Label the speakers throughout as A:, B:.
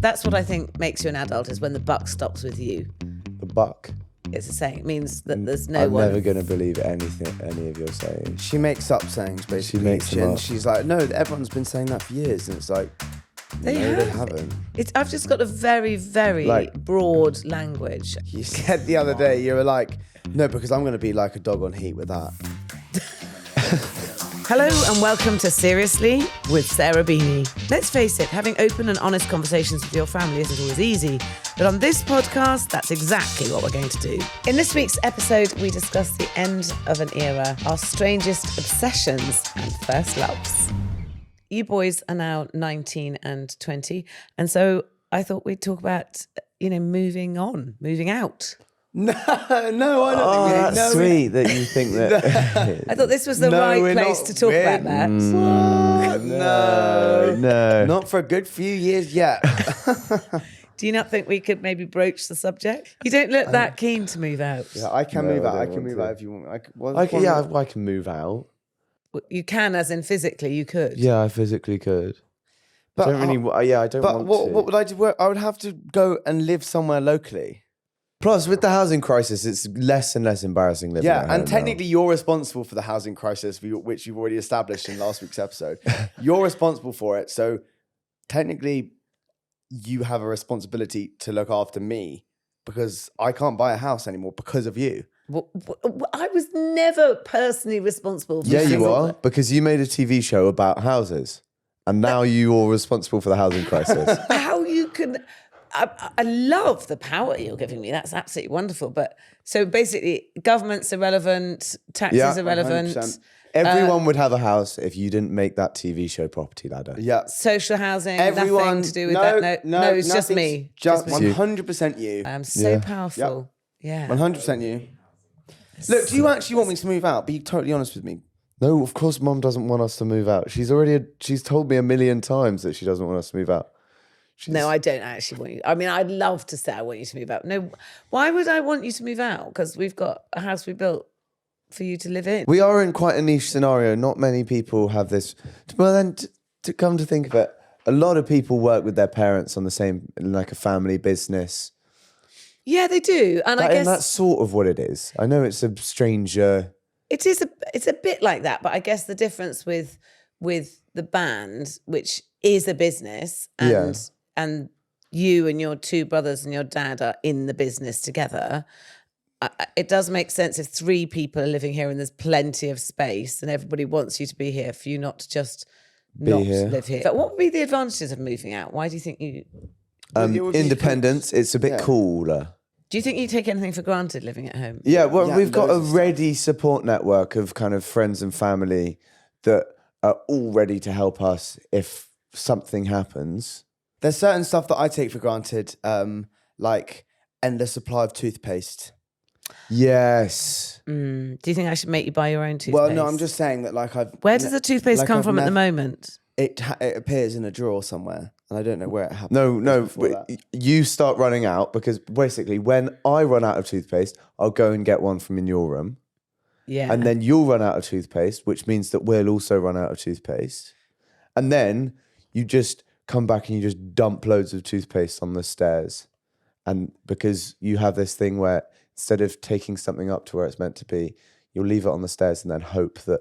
A: That's what I think makes you an adult, is when the buck stops with you.
B: The buck.
A: It's a saying. It means that there's no
B: I'm
A: one.
B: never going to believe anything any of your sayings.
C: She makes up sayings, basically.
B: She makes them
C: and
B: up.
C: she's like, no, everyone's been saying that for years. And it's like,
A: They
C: no, they
A: have.
C: haven't.
A: I've just got a very, very broad language.
C: You said the other day, you were like, no, because I'm going to be like a dog on heat with that.
A: Hello and welcome to Seriously with Sarah Beeny. Let's face it, having open and honest conversations with your family isn't always easy, but on this podcast, that's exactly what we're going to do. In this week's episode, we discuss the end of an era, our strangest obsessions and first loves. You boys are now 19 and 20, and so I thought we'd talk about, moving out.
C: No, I don't think
B: That's sweet that you think that.
A: I thought this was the right place to talk about that.
C: No. Not for a good few years yet.
A: Do you not think we could maybe broach the subject? You don't look that keen to move out.
C: Yeah, I can move out. I can move out if you want. I
B: can move out.
A: You can, as in physically, you could.
B: Yeah, I physically could.
C: But
B: I don't want to.
C: What would I do? I would have to go and live somewhere locally.
B: Plus, with the housing crisis, it's less and less embarrassing living at home
C: and technically you're responsible for the housing crisis, which you've already established in last week's episode. You're responsible for it. So technically, you have a responsibility to look after me because I can't buy a house anymore because of you.
A: I was never personally responsible for
B: Yeah, you are, because you made a TV show about houses. And now you're responsible for the housing crisis.
A: How you can... I love the power you're giving me. That's absolutely wonderful. But so basically, government's irrelevant, taxes irrelevant.
C: 100%.
B: Everyone would have a house if you didn't make that TV show Property Ladder.
C: Yeah.
A: Social housing,
C: Everyone,
A: nothing to do with that. No, it's just me.
C: Just
A: me.
C: 100% you.
A: I'm so powerful. Yeah.
C: 100% you. Look, do you actually want me to move out? Be totally honest with me.
B: No, of course Mum doesn't want us to move out. She's told me 1,000,000 times that she doesn't want us to move out.
A: No, I don't actually want you. I mean, I'd love to say I want you to move out. No, why would I want you to move out? Because we've got a house we built for you to live in.
B: We are in quite a niche scenario. Not many people have this. Well, then, to come to think of it, a lot of people work with their parents on the same, like a family business.
A: Yeah, they do. And I guess...
B: that's sort of what it is. I know it's a stranger...
A: It's a bit like that, but I guess the difference with the band, which is a business, and you and your two brothers and your dad are in the business together, it does make sense if 3 people are living here and there's plenty of space and everybody wants you to be here for you not to just live here. But what would be the advantages of moving out? Why do you think you...
B: independence, it's a bit cooler.
A: Do you think you take anything for granted living at home?
B: Yeah, well, we've got a ready support network of kind of friends and family that are all ready to help us if something happens.
C: There's certain stuff that I take for granted, like endless supply of toothpaste.
B: Yes.
A: Do you think I should make you buy your own toothpaste?
C: Well, no, I'm just saying that
A: Where does the toothpaste come from at the moment?
C: It appears in a drawer somewhere, and I don't know where it happened.
B: No, but you start running out because basically when I run out of toothpaste, I'll go and get one from in your room.
A: Yeah.
B: And then you'll run out of toothpaste, which means that we'll also run out of toothpaste. And then you just come back and you just dump loads of toothpaste on the stairs. And because you have this thing where instead of taking something up to where it's meant to be, you'll leave it on the stairs and then hope that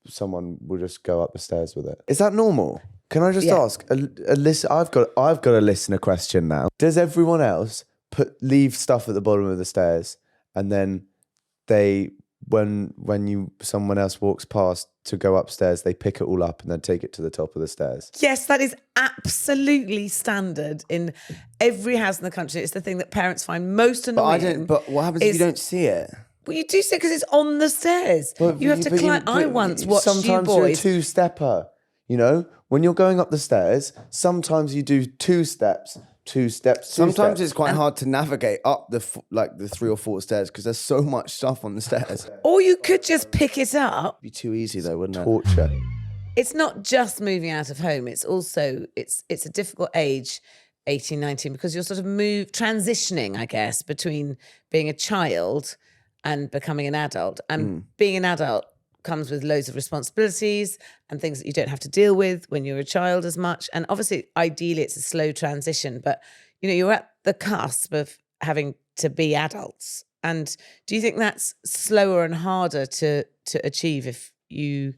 B: someone will just go up the stairs with it. Is that normal? Can I just ask I've got a listener question now. Does everyone else leave stuff at the bottom of the stairs and then when someone else walks past to go upstairs, they pick it all up and then take it to the top of the stairs?
A: Yes, that is absolutely standard in every house in the country. It's the thing that parents find most annoying.
C: But what happens if you don't see it?
A: Well, you do see it because it's on the stairs. You have to climb. I once watched you boys.
B: Sometimes you're a two-stepper, When you're going up the stairs, sometimes you do 2 steps, 2 steps, 2
C: Sometimes
B: steps.
C: it's quite hard to navigate up the 3 or 4 stairs because there's so much stuff on the stairs.
A: Or you could just pick it up.
C: It'd be too easy though, wouldn't it?
B: Torture.
A: It's not just moving out of home. It's also, it's a difficult age, 18, 19, because you're sort of transitioning, I guess, between being a child and becoming an adult. And being an adult comes with loads of responsibilities and things that you don't have to deal with when you're a child as much. And obviously, ideally, it's a slow transition, but you're at the cusp of having to be adults. And do you think that's slower and harder to achieve if you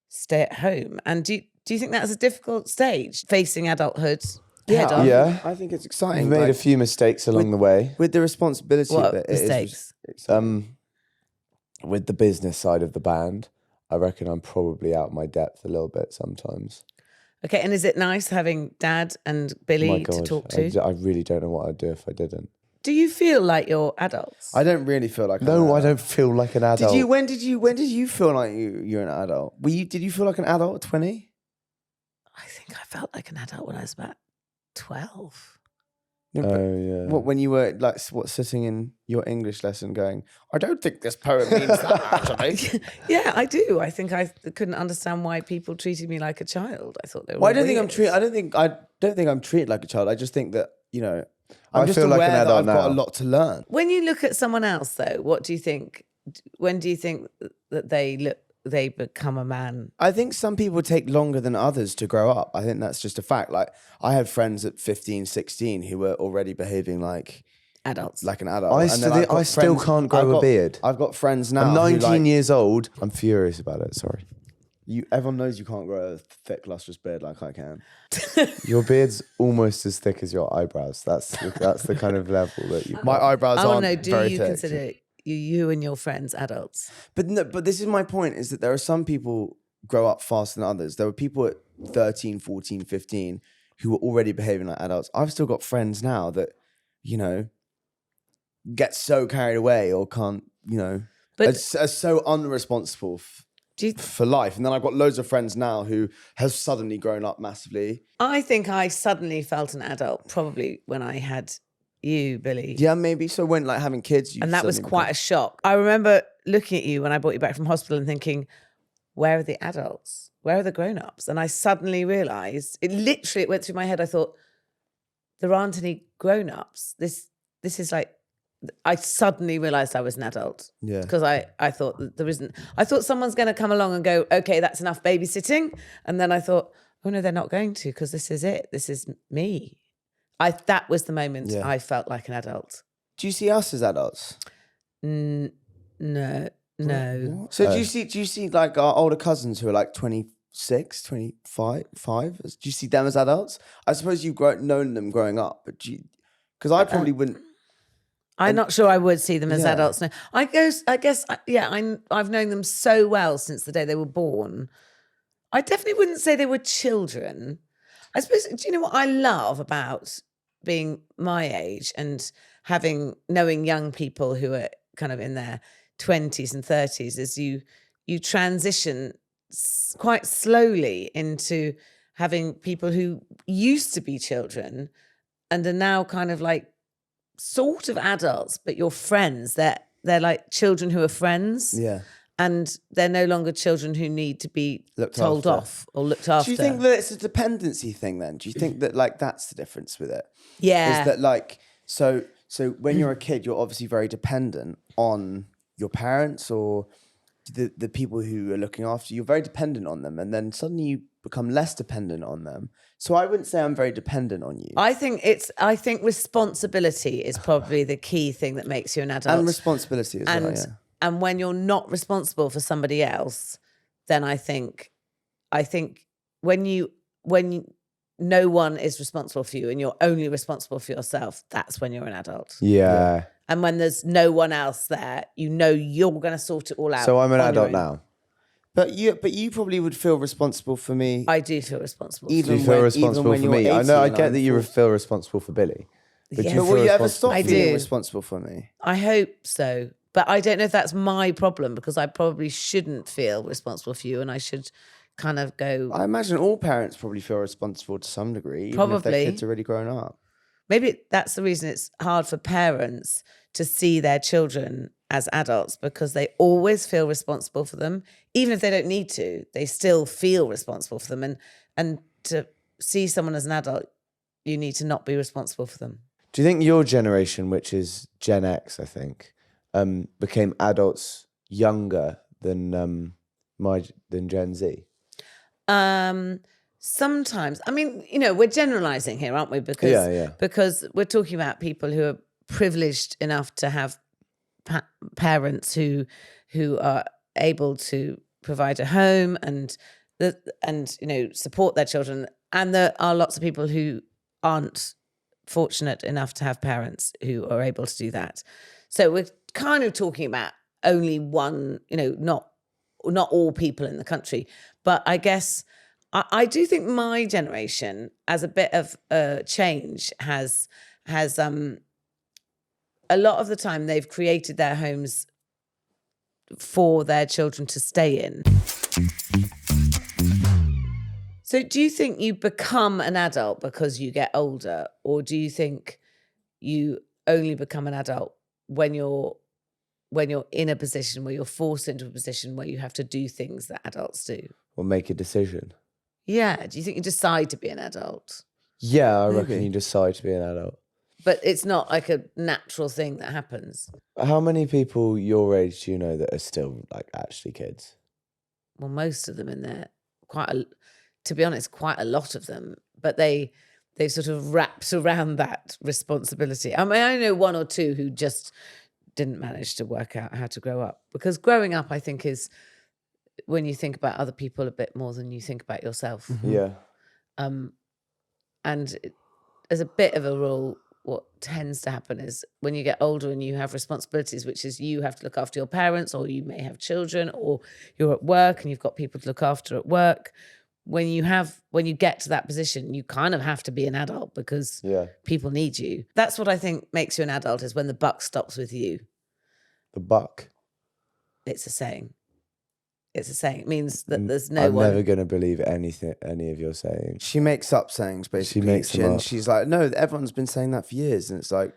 A: stay at home? And do you think that's a difficult stage, facing adulthood head on?
B: Yeah.
C: I think it's exciting.
B: I've made a few mistakes along the way.
C: With the responsibility
A: What
C: of it.
A: mistakes?
B: With the business side of the band, I reckon I'm probably out of my depth a little bit sometimes.
A: Okay, and is it nice having Dad and Billy
B: My God,
A: to talk to?
B: I really don't know what I'd do if I didn't.
A: Do you feel like you're adults?
C: I don't really feel like
B: No, I don't feel like an adult.
C: When did you feel like you're an adult? Did you feel like an adult at 20?
A: I think I felt like an adult when I was about 12.
C: Yeah, but
B: yeah.
C: What, when you were like sitting in your English lesson going, I don't think this poem means that actually.
A: Yeah, I do. I think I couldn't understand why people treated me like a child. I thought they were
C: Well, I don't think I'm treated like a child. I just think that, I'm
B: I
C: just
B: feel
C: aware
B: like an
C: that
B: adult
C: I've got a
B: now.
C: lot to learn.
A: When you look at someone else, though, what do you think? When do you think that they become a man?
C: I think some people take longer than others to grow up. I think that's just a fact. Like, I had friends at 15, 16 who were already behaving like
A: Adults.
C: an adult.
B: I
C: And then I've got
B: still
C: friends-
B: can't grow
C: I've
B: a
C: got-
B: beard.
C: I've got friends now.
B: I'm 19
C: who
B: years old. I'm furious about it. Sorry.
C: Everyone knows you can't grow a thick, lustrous beard like I can.
B: Your beard's almost as thick as your eyebrows. That's the kind of level that you.
C: My eyebrows
A: I want
C: aren't
A: to know,
C: very
A: do you
C: thick.
A: consider you and your friends adults?
C: But no, but this is my point, is that there are some people grow up faster than others. There were people at 13, 14, 15 who were already behaving like adults. I've still got friends now that, get so carried away or can't,
A: But
C: are so unresponsible for life. And then I've got loads of friends now who have suddenly grown up massively.
A: I think I suddenly felt an adult probably when I had you, Billy.
C: Yeah, maybe. So when having kids,
A: And that was quite a shock. I remember looking at you when I brought you back from hospital and thinking, where are the adults? Where are the grown-ups? And I suddenly realised, it went through my head. I thought, there aren't any grown-ups. This is like, I suddenly realised I was an adult.
C: Yeah.
A: Because I thought that there isn't. I thought someone's going to come along and go, okay, that's enough babysitting. And then I thought, oh no, they're not going to, because this is it. This is me. That was the moment I felt like an adult.
C: Do you see us as adults?
A: No.
C: So do you see like our older cousins who are like 26, 25? Do you see them as adults? I suppose you've known them growing up, but because I probably wouldn't.
A: I'm not sure I would see them as
C: Yeah.
A: adults. No, I guess, I've known them so well since the day they were born. I definitely wouldn't say they were children. I suppose, do you know what I love about being my age and knowing young people who are kind of in their 20s and 30s is you transition quite slowly into having people who used to be children and are now kind of like sort of adults, but you're friends. They're like children who are friends.
C: Yeah.
A: And they're no longer children who need to be told
C: after.
A: off or looked after.
C: Do you think that it's a dependency thing then? Do you think that that's the difference with it?
A: Yeah.
C: Is that so when you're a kid, you're obviously very dependent on your parents or the people who are looking after you. You're very dependent on them, and then suddenly you become less dependent on them. So I wouldn't say I'm very dependent on you.
A: I think responsibility is probably the key thing that makes you an adult.
C: And responsibility as well, yeah.
A: And when you're not responsible for somebody else, then I think when no one is responsible for you and you're only responsible for yourself, that's when you're an adult.
B: Yeah.
A: And when there's no one else there, you're going to sort it all out.
B: So I'm an
A: on your
B: adult
A: own.
B: now.
C: But you probably would feel responsible for me.
A: I do feel responsible.
B: Do
C: Even
B: you feel
C: when-
B: responsible
C: even
B: for
C: when
B: me?
C: you're
B: I know. I
C: 18,
B: get that you
C: 40.
B: feel responsible for Billy. But
A: Yes.
B: do you
C: But
B: feel
C: will you ever
B: responsible-
C: stop
A: I
C: feeling
A: do.
C: responsible for me?
A: I hope so. But I don't know if that's my problem because I probably shouldn't feel responsible for you and I should kind of go,
C: I imagine all parents probably feel responsible to some degree, even if
A: Probably.
C: their kids are already grown up.
A: maybe that's the reason it's hard for parents to see their children as adults because they always feel responsible for them. Even if they don't need to, they still feel responsible for them. And to see someone as an adult, you need to not be responsible for them.
B: Do you think your generation, which is Gen X, I think, became adults younger than than Gen Z?
A: Sometimes, I mean, we're generalizing here, aren't we? Because we're talking about people who are privileged enough to have parents who are able to provide a home and support their children, and there are lots of people who aren't fortunate enough to have parents who are able to do that. So we're kind of talking about only one, not all people in the country. But I guess I do think my generation, as a bit of a change, has a lot of the time they've created their homes for their children to stay in. So do you think you become an adult because you get older, or do you think you only become an adult when you're in a position where you're forced into a position where you have to do things that adults do?
B: Or make a decision?
A: Yeah. Do you think you decide to be an adult?
B: Yeah, I reckon you decide to be an adult.
A: But it's not like a natural thing that happens.
B: How many people your age do you know that are still like actually kids?
A: Well, most of them in there, to be honest, quite a lot of them. But they've sort of wrapped around that responsibility. I mean, I know one or two who just didn't manage to work out how to grow up. Because growing up, I think, is when you think about other people a bit more than you think about yourself.
B: Mm-hmm. Yeah.
A: And as a bit of a rule, what tends to happen is when you get older and you have responsibilities, which is you have to look after your parents, or you may have children, or you're at work and you've got people to look after at work. When you get to that position, you kind of have to be an adult because people need you. That's what I think makes you an adult, is when the buck stops with you.
B: The buck?
A: It's a saying. It's a saying. It means that there's
B: I'm never going to believe any of your sayings.
C: She makes up sayings, basically.
B: She makes them up.
C: She's like, no, everyone's been saying that for years. And it's like,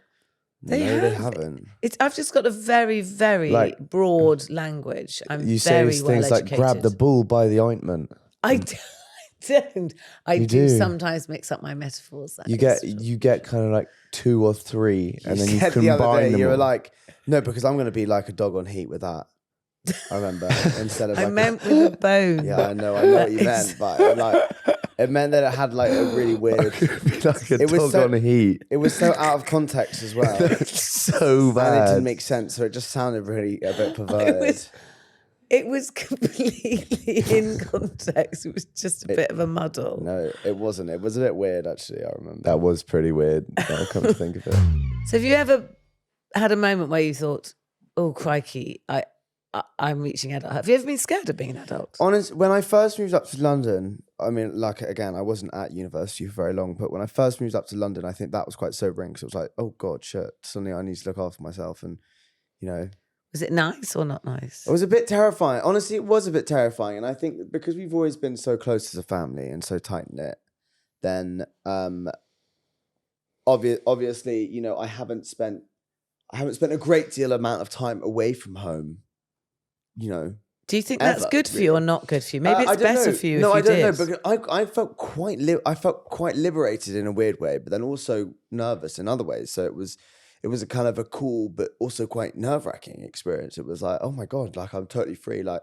C: they haven't.
A: I've just got a very, very broad language.
B: You say things like, grab the bull by the ointment.
A: I don't. I do sometimes mix up my metaphors.
B: You get kind of like 2 or 3, and then you combine
C: the other day,
B: them.
C: You were
B: all.
C: like, no, because I'm going to be like a dog on heat with that. I remember instead of
A: I meant with a bone.
C: Yeah, I know what you meant, but it meant that it had like a really weird.
B: Like a dog on heat.
C: It was so out of context as well.
B: So bad.
C: And it didn't make sense, so it just sounded really a bit perverted.
A: It was completely in context. It was just a bit of a muddle.
C: No, it wasn't. It was a bit weird, actually. I remember.
B: That was pretty weird. I'll come to think of it.
A: So, have you ever had a moment where you thought, "Oh, crikey, I'm reaching adult"? Have you ever been scared of being an adult?
C: Honestly, when I first moved up to London, I mean, like, again, I wasn't at university for very long, but when I first moved up to London, I think that was quite sobering, because it was like, oh God, shit, suddenly I need to look after myself, and,
A: Was it nice or not nice?
C: It was a bit terrifying. Honestly, it was a bit terrifying. And I think because we've always been so close as a family and so tight-knit, then obviously, I haven't spent a great deal amount of time away from home,
A: Do you think that's good for you or not good for you? Maybe it's better for you
C: No,
A: if you
C: I don't
A: did.
C: know. Because I felt quite liberated in a weird way, but then also nervous in other ways. So it was a kind of a cool, but also quite nerve-wracking experience. It was like, oh my God, like I'm totally free. Like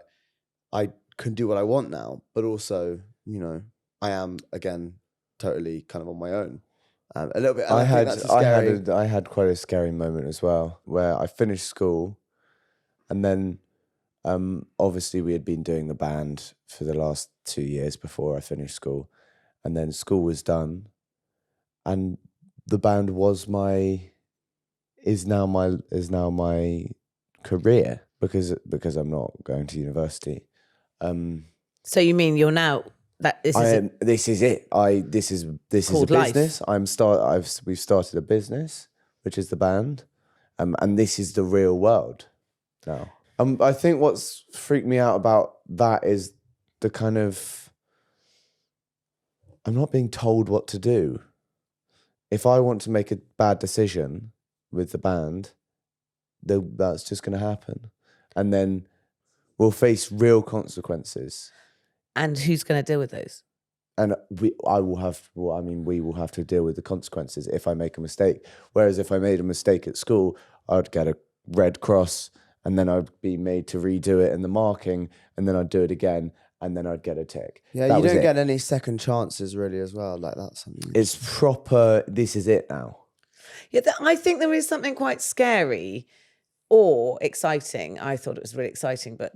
C: I can do what I want now, but also, I am again, totally kind of on my own. A little bit. And
B: I had quite a scary moment as well, where I finished school, and then obviously we had been doing the band for the last 2 years before I finished school, and then school was done, and the band is now my career because I'm not going to university.
A: So you mean you're now that this is
B: this is it. This is a business.
A: Life.
B: We've started a business, which is the band, and this is the real world now. I think what's freaked me out about that is the kind of, I'm not being told what to do. If I want to make a bad decision with the band, that's just going to happen, and then we'll face real consequences.
A: And who's going to deal with those?
B: And we will have to deal with the consequences if I make a mistake. Whereas if I made a mistake at school, I'd get a red cross and then I'd be made to redo it in the marking, and then I'd do it again, and then I'd get a tick.
C: Yeah,
B: That
C: you
B: was
C: don't
B: it.
C: get any second chances really as well. Like that's something.
B: It's proper. This is it now.
A: Yeah, I think there is something quite scary or exciting. I thought it was really exciting, but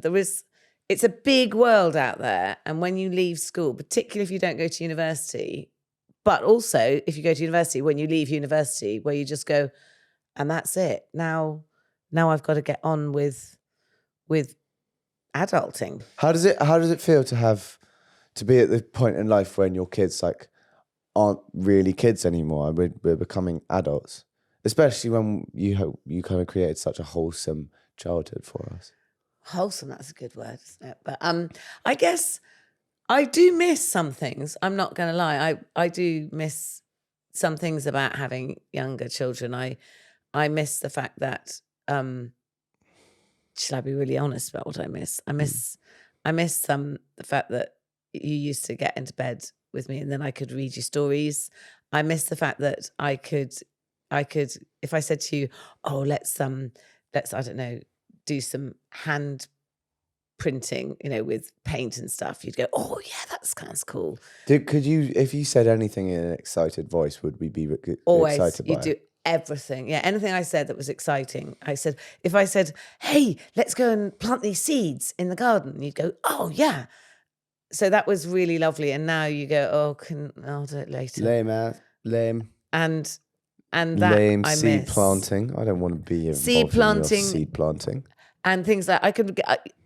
A: it's a big world out there. And when you leave school, particularly if you don't go to university, but also if you go to university, when you leave university, where you just go, and that's it. Now I've got to get on with adulting.
B: How does it feel to be at the point in life when your kids like aren't really kids anymore? We're becoming adults, especially when you kind of created such a wholesome childhood for us.
A: Wholesome, that's a good word, isn't it? But I guess I do miss some things. I'm not going to lie. I do miss some things about having younger children. I miss the fact that, should I be really honest about what I miss? I miss the fact that you used to get into bed with me and then I could read you stories. I miss the fact that I could, if I said to you, oh, let's I don't know, do some hand printing, with paint and stuff, you'd go, oh yeah, that sounds cool.
B: Could you, if you said anything in an excited voice, would we be
A: Always,
B: excited by
A: you
B: it?
A: do everything. Yeah, anything I said that was exciting. If I said, hey, let's go and plant these seeds in the garden, you'd go, oh yeah. So that was really lovely. And now you go, I'll do it later.
C: Lame.
A: And that
B: Lame
A: I
B: seed
A: miss.
B: planting. I don't want to be involved in your seed planting.
A: And things like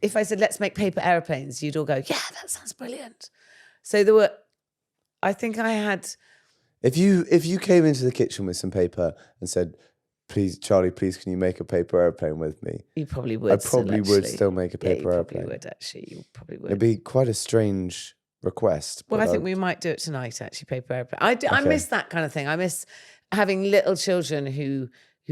A: if I said, let's make paper airplanes, you'd all go, yeah, that sounds brilliant. So I think I had.
B: If you came into the kitchen with some paper and said, please, Charlie, please, can you make a paper airplane with me?
A: You probably would.
B: I probably would still make a paper airplane.
A: You would actually. You probably would.
B: It'd be quite a strange request.
A: Well, I think we might do it tonight, actually, paper airplane. I miss that kind of thing. I miss having little children who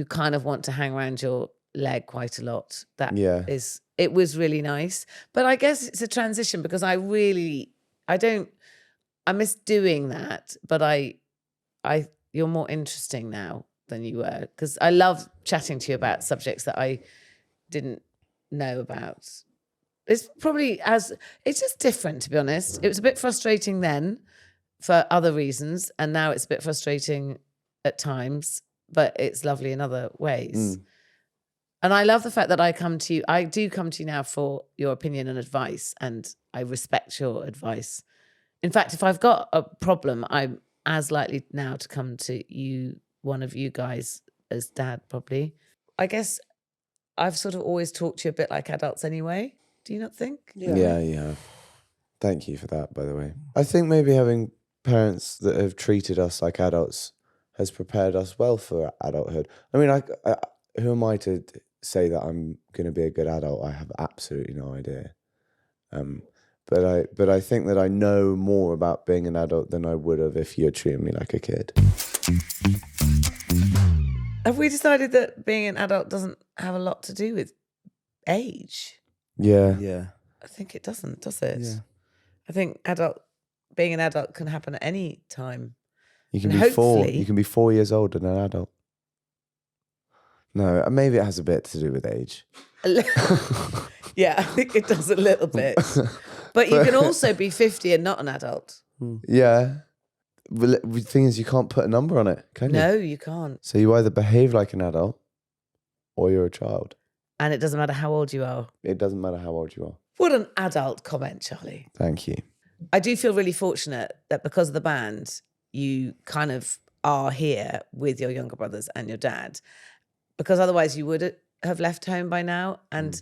A: kind of want to hang around your leg quite a lot. It was really nice. But I guess it's a transition because I miss doing that, but you're more interesting now than you were, because I love chatting to you about subjects that I didn't know about. It's just different, to be honest. It was a bit frustrating then for other reasons, and now it's a bit frustrating at times, but it's lovely in other ways. And I love the fact that I do come to you now for your opinion and advice, and I respect your advice. In fact, if I've got a problem, I'm as likely now to come to you, one of you guys, as dad, probably. I guess I've sort of always talked to you a bit like adults anyway. Do you not think?
B: Yeah, you have. Thank you for that, by the way. I think maybe having parents that have treated us like adults has prepared us well for adulthood. I mean, who am I to say that I'm going to be a good adult? I have absolutely no idea. But I think that I know more about being an adult than I would have if you had treated me like a kid.
A: Have we decided that being an adult doesn't have a lot to do with age?
B: Yeah.
C: Yeah.
A: I think it doesn't, does it?
C: Yeah.
A: I think being an adult can happen at any time.
B: You can
A: And
B: be
A: hopefully-
B: You can be 4 years old and an adult. No, maybe it has a bit to do with age.
A: Yeah, I think it does a little bit. But you can also be 50 and not an adult.
B: Yeah. Well, the thing is, you can't put a number on it, can you?
A: No, you can't.
B: So you either behave like an adult or you're a child.
A: And it doesn't matter how old you are.
B: It doesn't matter how old you are.
A: What an adult comment, Charlie.
B: Thank you.
A: I do feel really fortunate that because of the band, you kind of are here with your younger brothers and your dad, because otherwise you would have left home by now. And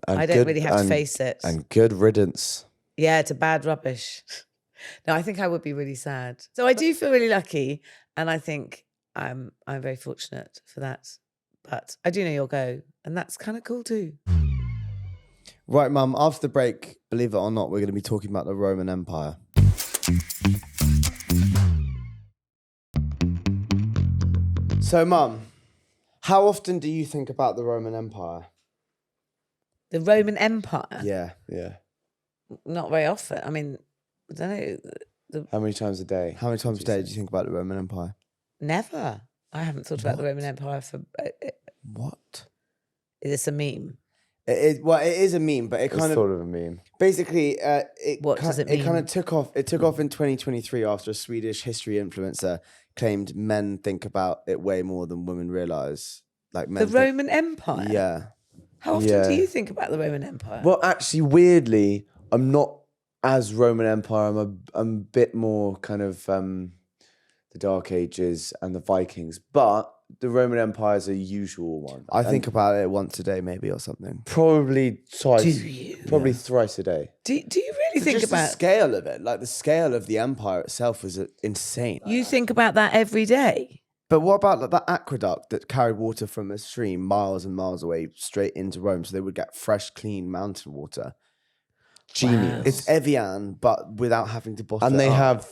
A: I don't really have to face it.
B: And good riddance.
A: Yeah, to bad rubbish. No, I think I would be really sad. So I do feel really lucky, and I think I'm very fortunate for that. But I do know you'll go, and that's kind of cool too.
C: Right, Mum, after the break, believe it or not, we're going to be talking about the Roman Empire. So, Mum, how often do you think about the Roman Empire?
A: The Roman Empire?
C: Yeah.
A: Not very often. I mean, I don't know.
B: How many times a day?
C: How many times a day do you think about the Roman Empire?
A: Never. I haven't thought about the Roman Empire for...
C: What?
A: Is this a meme?
C: It is a meme, but it
B: It's
C: kind of
B: sort of a meme.
C: basically
A: What does it mean?
C: It kind of took off. It took off in 2023 after a Swedish history influencer claimed men think about it way more than women realize. Like men
A: The Roman Empire?
C: Yeah.
A: How often
B: Yeah.
A: do you think about the Roman Empire?
B: Well, actually, weirdly, I'm not as Roman Empire. I'm a bit more kind of the Dark Ages and the Vikings, but the Roman Empire is a usual one.
C: I think about it once a day, maybe, or something.
B: Probably twice.
A: Do you?
B: Probably thrice a day.
A: Do you really think
C: Just
A: about...
C: the scale of it, like the scale of the empire itself was insane.
A: You think about that every day?
C: But what about like, that aqueduct that carried water from a stream miles and miles away straight into Rome, so they would get fresh, clean mountain water?
B: Genius.
C: It's Evian, but without having to bottle
B: And
C: it
B: they
C: up.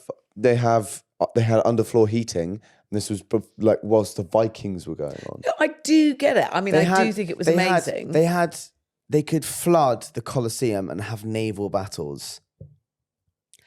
B: they had underfloor heating. And this was like whilst the Vikings were going on.
A: No, I do get it. I mean, I do think it was amazing.
C: They could flood the Colosseum and have naval battles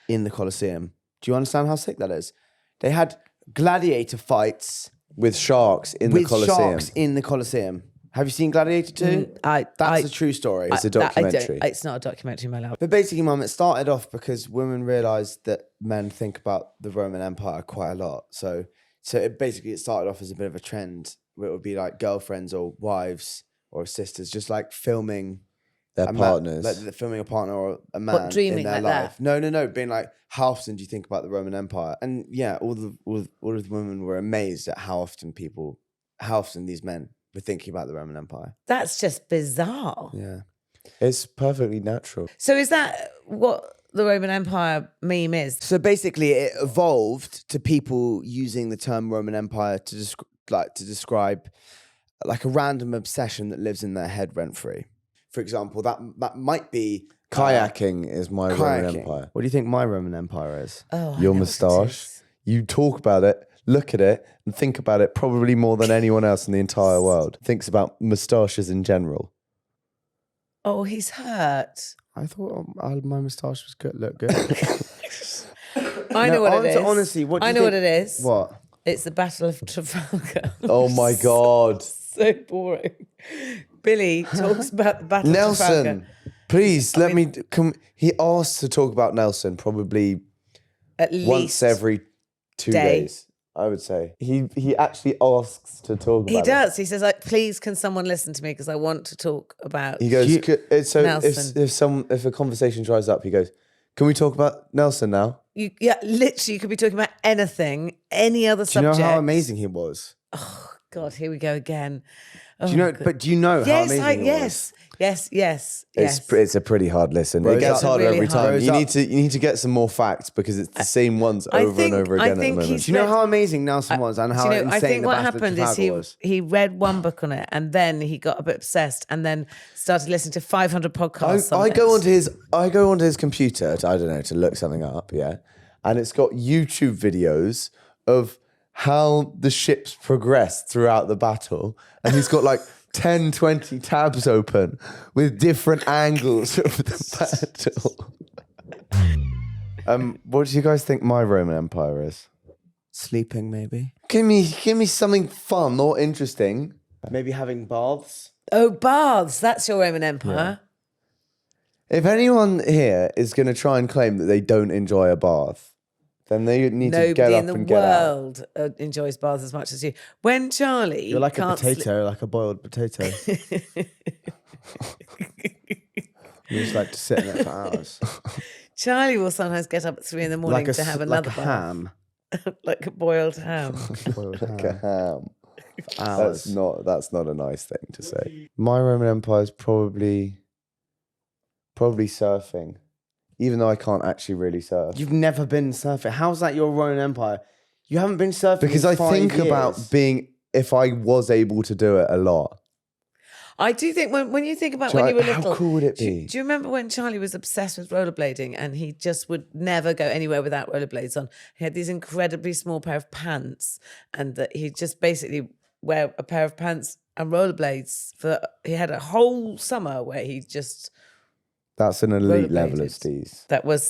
C: in the Colosseum. Do you understand how sick that is? They had gladiator fights
B: With sharks in the
C: with
B: Colosseum.
C: sharks in the Colosseum. Have you seen Gladiator 2? That's a true story.
B: It's a documentary.
A: It's not a documentary, my love.
C: But basically, Mum, it started off because women realised that men think about the Roman Empire quite a lot. So it started off as a bit of a trend where it would be like girlfriends or wives or sisters just like filming
B: Their partners.
C: like they're filming a partner or a man
A: dreaming
C: in their
A: like
C: life.
A: that?
C: No, being like, how often do you think about the Roman Empire? And yeah, all of the women were amazed at how often these men were thinking about the Roman Empire.
A: That's just bizarre.
C: Yeah.
B: It's perfectly natural.
A: So is that what the Roman Empire meme is?
C: So basically, it evolved to people using the term Roman Empire to describe like a random obsession that lives in their head rent free. For example, that might be
B: Kayaking is my Roman
C: kayaking.
B: Empire.
C: What do you think my Roman Empire is?
A: Oh, I
B: Your
A: know what it
B: moustache.
A: is.
B: You talk about it, look at it, and think about it probably more than anyone else in the entire world. Thinks about moustaches in general.
A: Oh, he's hurt.
C: I thought my moustache was good. Look good.
A: I know what it is.
C: Honestly, what do you
A: I know
C: think?
A: what it is.
C: What?
A: It's the Battle of Trafalgar.
B: Oh my God.
A: So boring. Billy talks about the Battle of Trafalgar.
B: Nelson, please let me come. He asked to talk about Nelson probably
A: At least
B: once every 2
A: day.
B: days, I would say. He actually asks to talk about
A: He
B: it.
A: does. He says, like, please, can someone listen to me? Because I want to talk about...
B: He goes, so
A: Nelson.
B: if a conversation dries up, he goes, can we talk about Nelson now?
A: Literally, you could be talking about anything, any other
C: Do you know
A: subject.
C: how amazing he was?
A: Oh, God, here we go again.
C: Do you know? But do you know how amazing he was?
A: Yes.
B: It's a pretty hard listen.
C: Rose
B: It gets
C: up.
B: harder
A: Really
B: every
A: hard.
B: time.
C: Rose
B: You need to get some more facts because it's the same ones
A: I
B: over
A: think-
B: and over
A: I
B: again at the
A: think
B: moment.
A: he's-
C: Do you know how amazing Nelson was and how
A: Do you know,
C: insane
A: I think
C: the
A: what
C: Battle of
A: happened is
C: Trafalgar was?
A: he read one book on it and then he got a bit obsessed and then started listening to 500 podcasts on
B: I
A: it.
B: go onto his computer to look something up, yeah, and it's got YouTube videos of how the ships progressed throughout the battle, and he's got like 10, 20 tabs open with different angles of the battle. What do you guys think my Roman Empire is?
C: Sleeping, maybe.
B: Give me something fun or interesting.
C: Maybe having baths.
A: Oh, baths. That's your Roman Empire.
B: If anyone here is going to try and claim that they don't enjoy a bath, then they need to get
A: Nobody
B: up
A: in the
B: and get out.
A: world enjoys baths as much as you. When Charlie
C: You're like a
A: can't
C: potato, like a boiled potato. You just like to sit in it for hours.
A: Charlie will sometimes get up at 3 a.m. to have another
C: like a
A: bath.
C: ham.
A: Like a boiled ham.
C: Boiled
B: Like a ham.
C: for hours.
B: That's not a nice thing to say. My Roman Empire is probably surfing, even though I can't actually really surf.
C: You've never been surfing. How's that your Roman Empire? You haven't been surfing
B: Because
C: in
B: I
C: 5
B: think
C: years.
B: about if I was able to do it a lot.
A: I do think when you think about
B: Do you
A: when you were
B: like- how
A: little,
B: cool would it
A: do
B: be?
A: you remember when Charlie was obsessed with rollerblading and he just would never go anywhere without rollerblades on? He had these incredibly small pair of pants, and that he just basically wear a pair of pants and rollerblades he had a whole summer where he just
B: That's an elite level of
A: rollerbladed.
B: steez.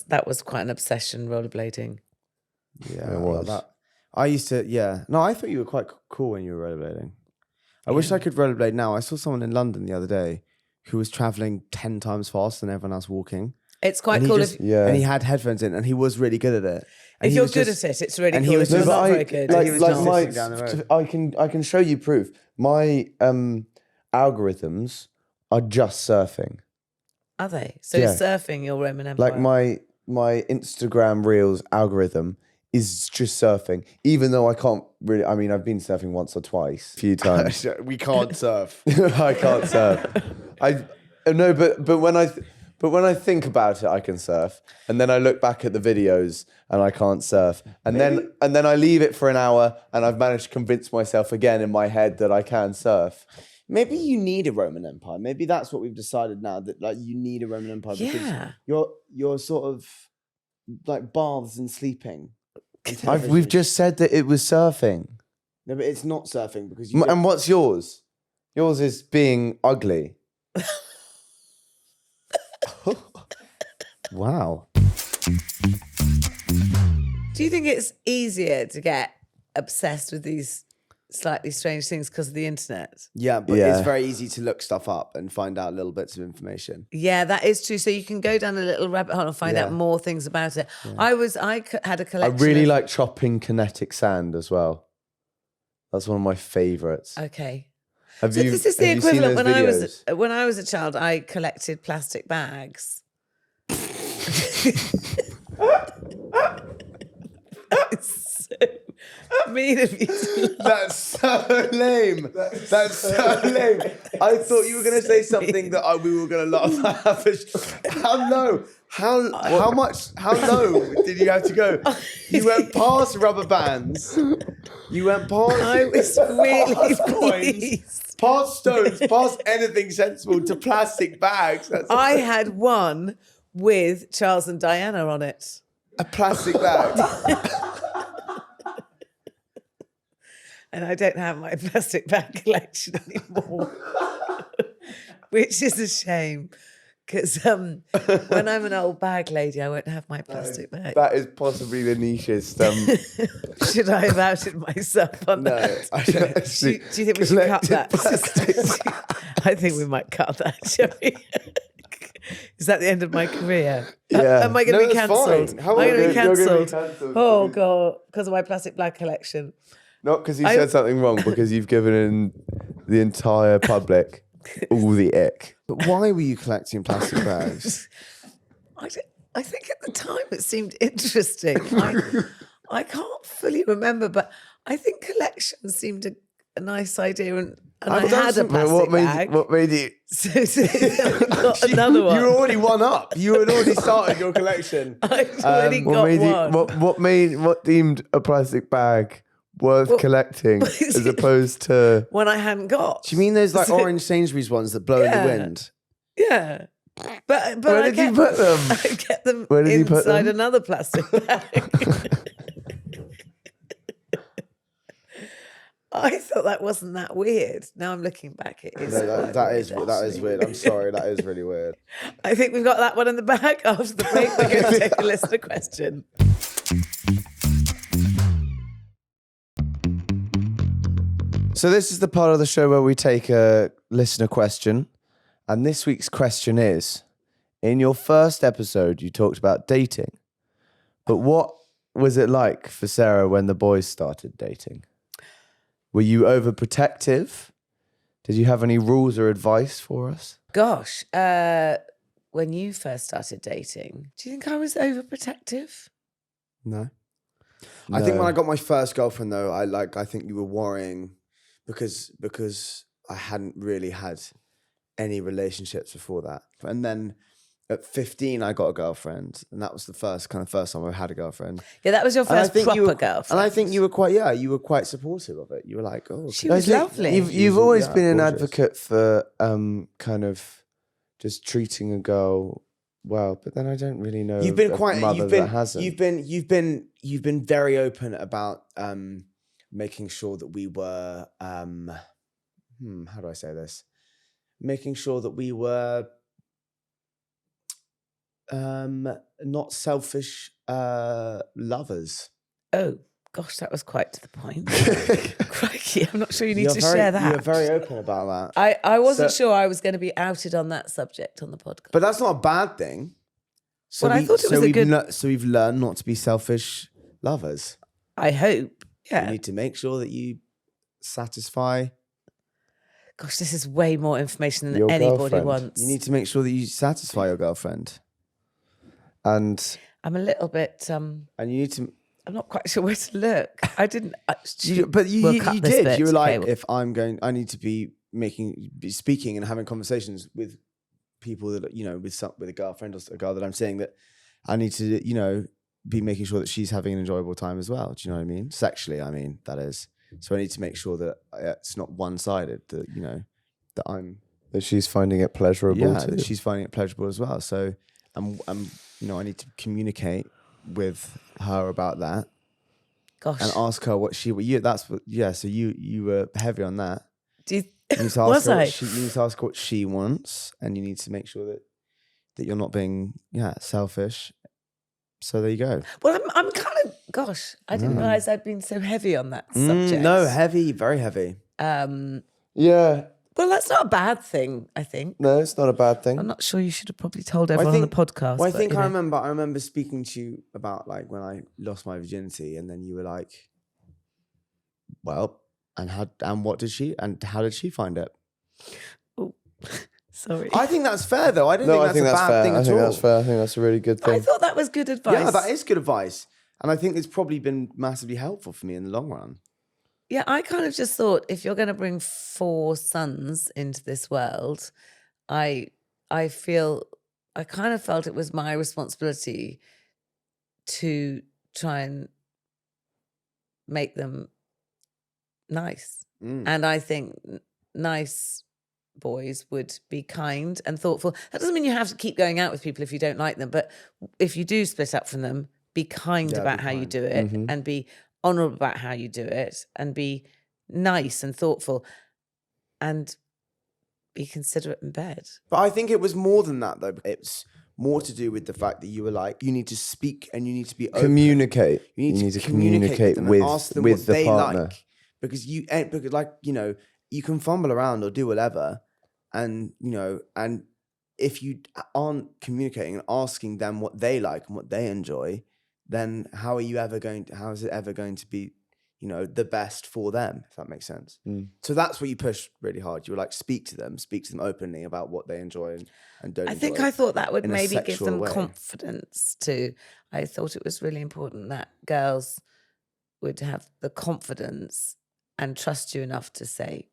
A: That was quite an obsession, rollerblading.
C: Yeah,
B: It
C: well,
B: was.
C: I used to, yeah. No, I thought you were quite cool when you were rollerblading. I wish I could rollerblade now. I saw someone in London the other day who was traveling 10 times faster than everyone else walking.
A: It's quite
C: And he
A: cool
C: just-
A: if
C: And he had headphones in and he was really good at it. And he
A: you're
C: was
A: good
C: just-
A: at it. It's really
C: and he
A: cool.
C: was
A: If you're
C: just-
A: not
B: I-
A: very good.
C: like-
A: he was
C: like
A: not.
C: my- down the road.
B: I can show you proof. My algorithms are just surfing.
A: Are they? So
B: Yeah.
A: surfing your Roman Empire.
B: Like my Instagram Reels algorithm is just surfing, even though I can't really. I mean, I've been surfing once or twice, a few times.
C: We can't surf.
B: I can't surf. No, but when I think about it, I can surf, and then I look back at the videos and I can't surf, and then I leave it for an hour, and I've managed to convince myself again in my head that I can surf.
C: Maybe you need a Roman Empire. Maybe that's what we've decided now, that like you need a Roman Empire because
A: Yeah.
C: you're sort of like baths and sleeping. and
B: We've
C: television.
B: just said that it was surfing.
C: No, but it's not surfing because you
B: And what's yours? Yours is being ugly.
C: wow.
A: Do you think it's easier to get obsessed with these slightly strange things because of the internet?
C: Yeah, but
B: Yeah.
C: it's very easy to look stuff up and find out little bits of information.
A: Yeah, that is true. So you can go down a little rabbit hole and find
C: Yeah.
A: out more things about it. I had a
B: I
A: collection.
B: really
A: of-
B: like chopping kinetic sand as well. That's one of my favourites.
A: Okay.
B: Have
A: So this is the
B: have you seen
A: equivalent
B: those
A: when I
B: videos?
A: was a child. I collected plastic bags. It's so mean of you to laugh.
C: That's so lame. That's so lame. I thought you were going to say something that we were going to laugh at. How low? How low did you have to go? You went past rubber bands. You went past.
A: I was really
C: past coins,
A: pleased.
C: past stones, past anything sensible to plastic bags. That's
A: I had one with Charles and Diana on it.
C: a plastic bag.
A: And I don't have my plastic bag collection anymore, which is a shame. Because when I'm an old bag lady, I won't have my plastic bag.
B: That is possibly the nichest.
A: Should I have outed myself on
C: No,
A: that?
C: I don't.
A: Do you think we should cut that? I think we might cut that, shall we? Is that the end of my career?
B: Yeah.
A: Am I going to
C: No,
A: be
C: that's
A: cancelled?
C: fine.
A: Am
C: How
A: I
C: old
A: going to be
B: You're gonna be
A: cancelled?
B: cancelled
A: Oh,
B: because-
A: God, because of my plastic bag collection.
B: Not because you
A: I-
B: said something wrong, because you've given in the entire public all the ick.
C: But why were you collecting plastic bags?
A: I think at the time it seemed interesting. I can't fully remember, but I think collections seemed a nice idea, and I
C: I've done
A: had a
C: some-
A: plastic bag.
B: What made you?
A: So I got another one.
C: You were already one up. You had already started your collection.
A: I'd already
B: What
A: got
B: made
A: one.
B: you? What deemed a plastic bag worth collecting as opposed to?
A: When I hadn't got.
C: Do you mean those like orange Sainsbury's ones that blow in
A: Yeah.
C: the wind?
A: Yeah. But
B: Where
A: I
B: did you
A: kept,
B: put them?
A: I kept them
B: Where did you put
A: inside
B: them?
A: another plastic bag. I thought that wasn't that weird. Now I'm looking back, it is.
C: No,
A: quite
C: that
A: weird,
C: is
A: actually.
C: weird. I'm sorry, that is really weird.
A: I think we've got that one in the bag. After the break, we're going to take a listener question.
B: So this is the part of the show where we take a listener question, and this week's question is: in your first episode, you talked about dating, but what was it like for Sarah when the boys started dating? Were you overprotective? Did you have any rules or advice for us?
A: Gosh, when you first started dating, do you think I was overprotective?
C: No. I think
B: No.
C: when I got my first girlfriend though, I think you were worrying because I hadn't really had any relationships before that. And then at 15 I got a girlfriend, and that was the first time I had a girlfriend.
A: Yeah, that was your
C: And I
A: first
C: think
A: proper
C: you were,
A: girlfriend.
C: And I think you were quite supportive of it. You were like, oh,
A: She
C: okay.
A: was lovely.
B: You've always
C: yeah,
B: been an
C: gorgeous.
B: advocate for kind of just treating a girl well, but then I don't really know.
C: You've been
B: a
C: quite
B: mother
C: you've
B: that
C: been
B: hasn't.
C: you've been very open about making sure that we were how do I say this? Making sure that we were not selfish lovers.
A: Oh, Gosh, that was quite to the point. Crikey, I'm not sure you need to
C: very,
A: share that.
C: You're very open about that.
A: I wasn't sure I was going to be outed on that subject on the podcast.
C: But that's not a bad thing. So
A: Well, I thought it was a good...
C: So we've learned not to be selfish lovers.
A: I hope, yeah.
C: You need to make sure that you satisfy...
A: Gosh, this is way more information than
B: Your
A: anybody
B: girlfriend.
A: wants.
C: You need to make sure that you satisfy your girlfriend. And
A: I'm a little bit...
C: you need to...
A: I'm not quite sure where to look. I didn't...
C: But you
A: cut this
C: did.
A: bit.
C: You were like,
A: Okay.
C: if I'm going... I need to be speaking and having conversations with people that, you know, with a girlfriend or a girl that I'm seeing, that I need to, you know, be making sure that she's having an enjoyable time as well. Do you know what I mean? Sexually, I mean, that is. So I need to make sure that it's not one-sided, that, you know,
B: That she's finding it pleasurable too.
C: that she's finding it pleasurable as well. So I'm, you know, I need to communicate with her about that
A: Gosh.
C: and ask her what she, so you were heavy on that.
A: Do you...
C: You need to ask
A: Was
C: her
A: I?
C: you need to ask her what she wants, and you need to make sure that you're not being selfish. So there you go.
A: Well, I'm kind of... Gosh, I didn't realise I'd been so heavy on that subject.
C: No, heavy, very heavy.
B: Yeah.
A: Well, that's not a bad thing, I think.
B: No, it's not a bad thing.
A: I'm not sure you should have probably told everyone on the podcast.
C: Well, I
A: but,
C: think
A: you
C: I
A: know.
C: remember speaking to you about like when I lost my virginity, and then you were like, "Well, and how did she find it?"
A: Oh, sorry.
C: I think that's fair, though. I don't
B: No, I
C: think that's a bad
B: fair.
C: thing
B: I
C: at
B: think
C: all.
B: that's fair. I think that's a really good thing.
A: I thought that was good advice.
C: Yeah, that is good advice, and I think it's probably been massively helpful for me in the long run.
A: Yeah, I kind of just thought if you're going to bring 4 sons into this world, I kind of felt it was my responsibility to try and make them nice. And I think nice boys would be kind and thoughtful. That doesn't mean you have to keep going out with people if you don't like them, but if you do split up from them, be kind about how you do it and be honourable about how you do it and be nice and thoughtful and be considerate in bed.
C: But I think it was more than that, though. It's more to do with the fact that you were like, you need to speak and you need to be open.
B: Communicate.
C: You need to
B: communicate
C: them
B: with
C: and ask them
B: with
C: what
B: the
C: they
B: partner.
C: like. Because like, you know, you can fumble around or do whatever, and, you know, and if you aren't communicating and asking them what they like and what they enjoy, then how is it ever going to be, you know, the best for them, if that makes sense? So that's what you pushed really hard. You were like, speak to them openly about what they enjoy and don't enjoy.
A: I thought that would
C: in a
A: maybe give
C: sexual
A: them
C: way.
A: confidence too. I thought it was really important that girls would have the confidence and trust you enough to say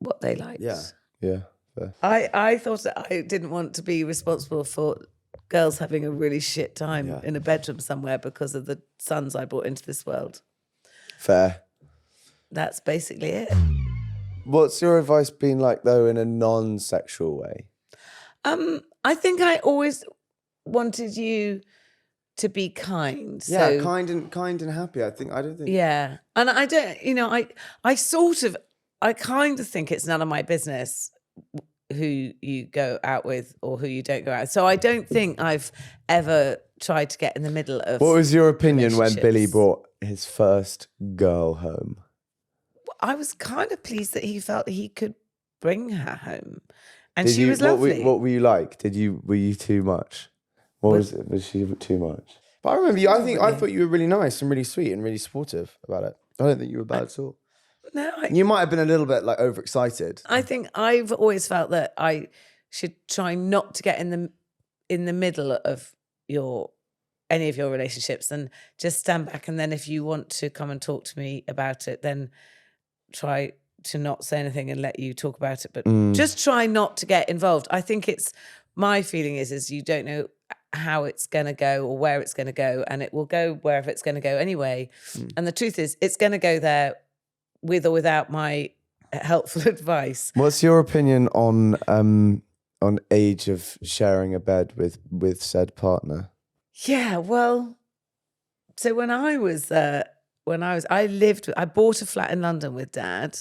A: what they liked.
C: Yeah.
B: Yeah. Fair.
A: I thought that I didn't want to be responsible for girls having a really shit time in a bedroom somewhere because of the sons I brought into this world.
B: Fair.
A: That's basically it.
B: What's your advice been like though in a non-sexual way?
A: I think I always wanted you to be kind.
C: Yeah,
A: so,
C: kind and happy. I don't think.
A: Yeah. And I don't, you know, I kind of think it's none of my business who you go out with or who you don't go out. So I don't think I've ever tried to get in the middle of...
B: What was your opinion when Billy
A: relationships.
B: brought his first girl home?
A: I was kind of pleased that he felt he could bring her home. And she was lovely.
B: What were you like? Were you too much? Was she too much?
C: But I remember you. I thought you were really nice and really sweet and really supportive about it. I don't think you were bad at all.
A: No,
C: You might have been a little bit like overexcited.
A: I think I've always felt that I should try not to get in the middle of any of your relationships and just stand back. And then if you want to come and talk to me about it, then try to not say anything and let you talk about it. But just try not to get involved. I think my feeling is you don't know how it's going to go or where it's going to go, and it will go wherever it's going to go anyway. And the truth is it's going to go there with or without my helpful advice.
B: What's your opinion on age of sharing a bed with said partner?
A: Yeah, well, so I bought a flat in London with Dad,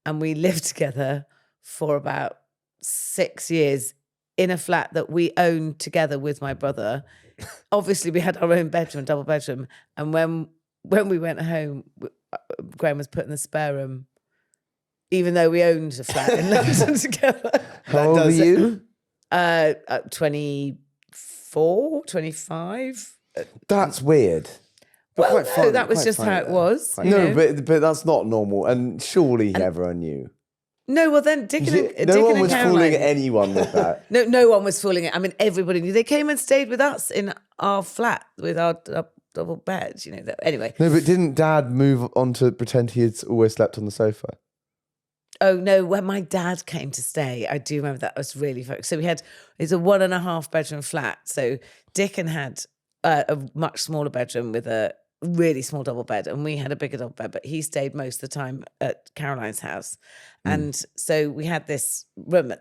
A: and we lived together for about 6 years in a flat that we owned together with my brother. Obviously, we had our own bedroom, double bedroom, and when when we went home, Graham was put in the spare room, even though we owned a flat in London together.
B: How old were you?
A: 24, 25.
B: That's weird.
C: But
A: Well,
C: quite fun,
A: that was
C: quite
A: just
C: funny
A: how it
C: though.
A: was.
C: Quite
A: you
B: No,
A: know.
B: but that's not normal. And surely everyone knew.
A: No, well then Dick and, Dick
B: No one
A: and
B: was
A: Caroline,
B: fooling anyone with that.
A: No one was fooling it. I mean, everybody knew. They came and stayed with us in our flat with our double beds. You know. Anyway.
B: No, but didn't Dad move on to pretend he had always slept on the sofa?
A: Oh no! When my dad came to stay, I do remember that was really fun. So it's a 1.5 bedroom flat. So Dickon had a much smaller bedroom with a really small double bed, and we had a bigger double bed. But he stayed most of the time at Caroline's house, and so we had this room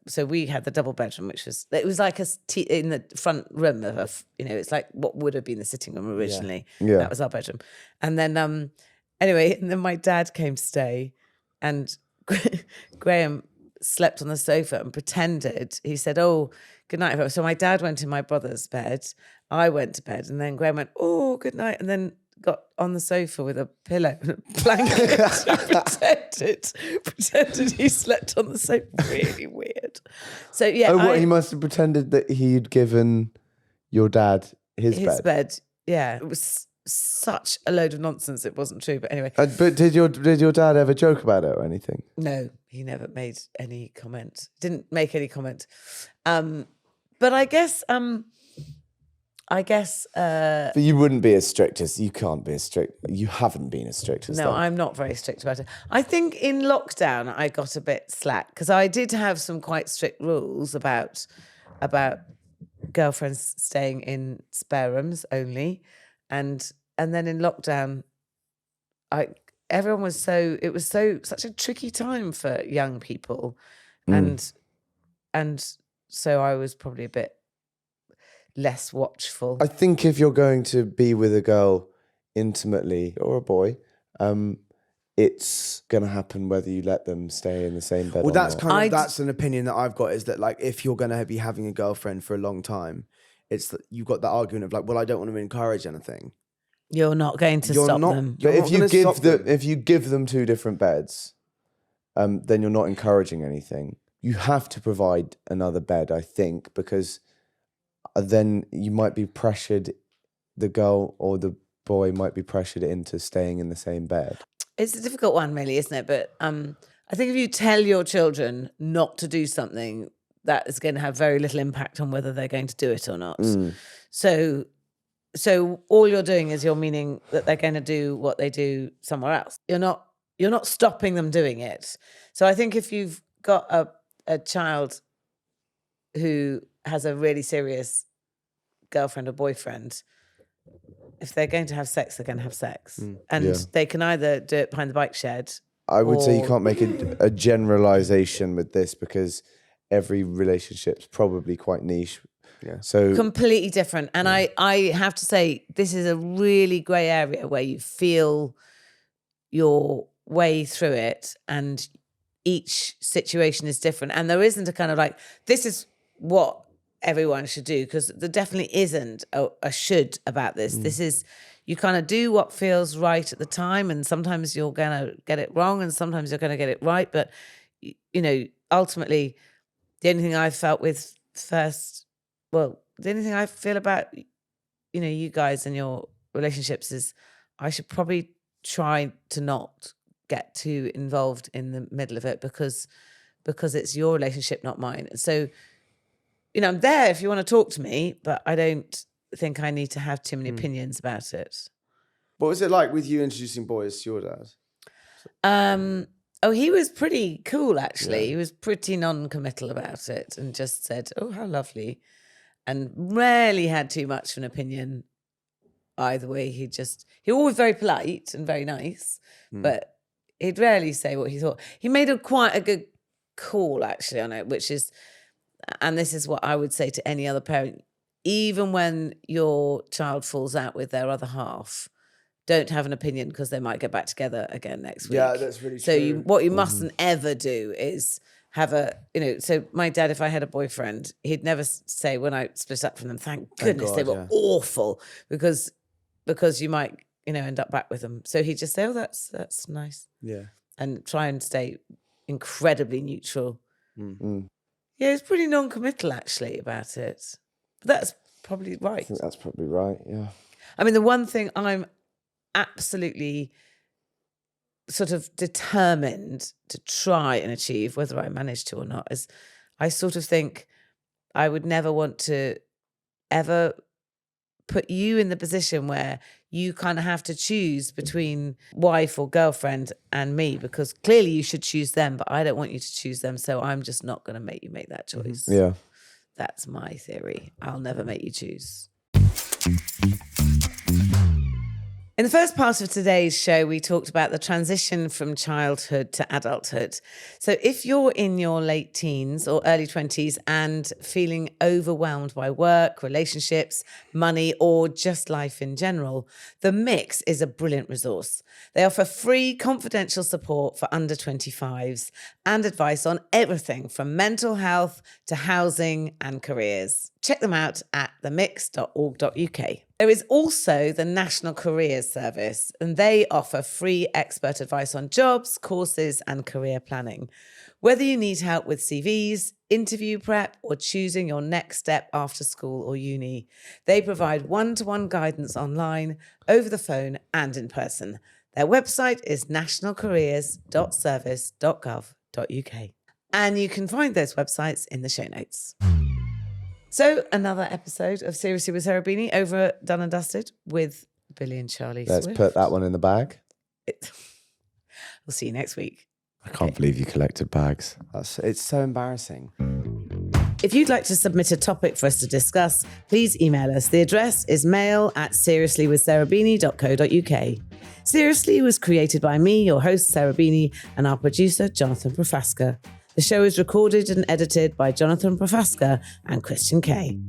A: so we had the double bedroom, which was like in the front room of it's like what would have been the sitting room originally.
B: Yeah.
A: That was our bedroom, and then anyway, and then my dad came to stay, and Graham slept on the sofa and pretended. He said, "Oh, good night, everyone." So my dad went in my brother's bed. I went to bed, and then Graham went, "Oh, good night," and then got on the sofa with a pillow and a blanket and pretended he slept on the sofa. Really weird. So yeah,
B: He must have pretended that he'd given your dad his bed.
A: Yeah, it was such a load of nonsense. It wasn't true, but anyway.
B: But did your dad ever joke about it or anything?
A: No, he never made any comment. Didn't make any comment. But I guess.
B: But you wouldn't be as strict as you can't be as strict. You haven't been as strict as
A: No,
B: them.
A: I'm not very strict about it. I think in lockdown I got a bit slack because I did have some quite strict rules about girlfriends staying in spare rooms only, and then in lockdown, it was such a tricky time for young people, and so I was probably a bit less watchful.
B: I think if you're going to be with a girl intimately or a boy, it's going to happen whether you let them stay in the same bed.
C: Well,
B: or
C: that's
B: not.
C: that's an opinion that I've got, is that like if you're going to be having a girlfriend for a long time, it's that you've got that argument of like, well, I don't want to encourage anything.
A: You're not going to stop them.
B: But if you give them two different beds, then you're not encouraging anything. You have to provide another bed, I think, because then you might be pressured. The girl or the boy might be pressured into staying in the same bed.
A: It's a difficult one, really, isn't it? But I think if you tell your children not to do something, that is going to have very little impact on whether they're going to do it or not. So all you're doing is you're meaning that they're going to do what they do somewhere else. You're not stopping them doing it. So I think if you've got a child who has a really serious girlfriend or boyfriend, if they're going to have sex, they're going to have sex. And they can either do it behind the bike shed.
B: I would say you can't make a generalization with this because every relationship's probably quite niche. Yeah. So
A: completely different. And I have to say, this is a really grey area where you feel your way through it and each situation is different. And there isn't a kind of like, this is what everyone should do, because there definitely isn't a should about this. This is, you kind of do what feels right at the time, and sometimes you're going to get it wrong and sometimes you're going to get it right. But, ultimately, the only thing I felt with the only thing I feel about, you guys and your relationships is I should probably try to not get too involved in the middle of it because it's your relationship, not mine. So, I'm there if you want to talk to me, but I don't think I need to have too many opinions about it.
C: What was it like with you introducing boys to your dad?
A: He was pretty cool, actually. Yeah. He was pretty non-committal about it and just said, "Oh, how lovely," and rarely had too much of an opinion either way. He always very polite and very nice, but he'd rarely say what he thought. He made quite a good call, actually, on it, which is, and this is what I would say to any other parent, even when your child falls out with their other half, don't have an opinion because they might get back together again next week.
C: Yeah, that's really true.
A: So what you mustn't ever do is have so my dad, if I had a boyfriend, he'd never say when I split up from them, thank goodness, God, they were awful, because you might end up back with them. So he'd just say, oh, that's nice.
C: Yeah.
A: And try and stay incredibly neutral.
B: Mm.
A: Yeah, he was pretty non-committal actually about it. But that's probably right.
B: I think that's probably right, yeah.
A: I mean, the one thing I'm absolutely sort of determined to try and achieve, whether I manage to or not, is I sort of think I would never want to ever put you in the position where you kind of have to choose between wife or girlfriend and me, because clearly you should choose them, but I don't want you to choose them. So I'm just not going to make you make that choice.
B: Yeah.
A: That's my theory. I'll never make you choose. In the first part of today's show, we talked about the transition from childhood to adulthood. So if you're in your late teens or early 20s and feeling overwhelmed by work, relationships, money, or just life in general, The Mix is a brilliant resource. They offer free confidential support for under 25s and advice on everything from mental health to housing and careers. Check them out at themix.org.uk. There is also the National Careers Service, and they offer free expert advice on jobs, courses, and career planning. Whether you need help with CVs, interview prep, or choosing your next step after school or uni, they provide one-to-one guidance online, over the phone, and in person. Their website is nationalcareers.service.gov.uk. And you can find those websites in the show notes. So another episode of Seriously with Sarah Beeny, over, done and dusted with Billy and Charlie
B: Let's
A: Swift.
B: put that one in the bag.
A: We'll see you next week.
B: I can't believe you collected bags.
C: It's so embarrassing.
A: If you'd like to submit a topic for us to discuss, please email us. The address is mail@seriouslywithsarahbeeny.co.uk. Seriously was created by me, your host, Sarah Beeny, and our producer, Jonathan Profaska. The show is recorded and edited by Jonathan Profaska and Christian Kay.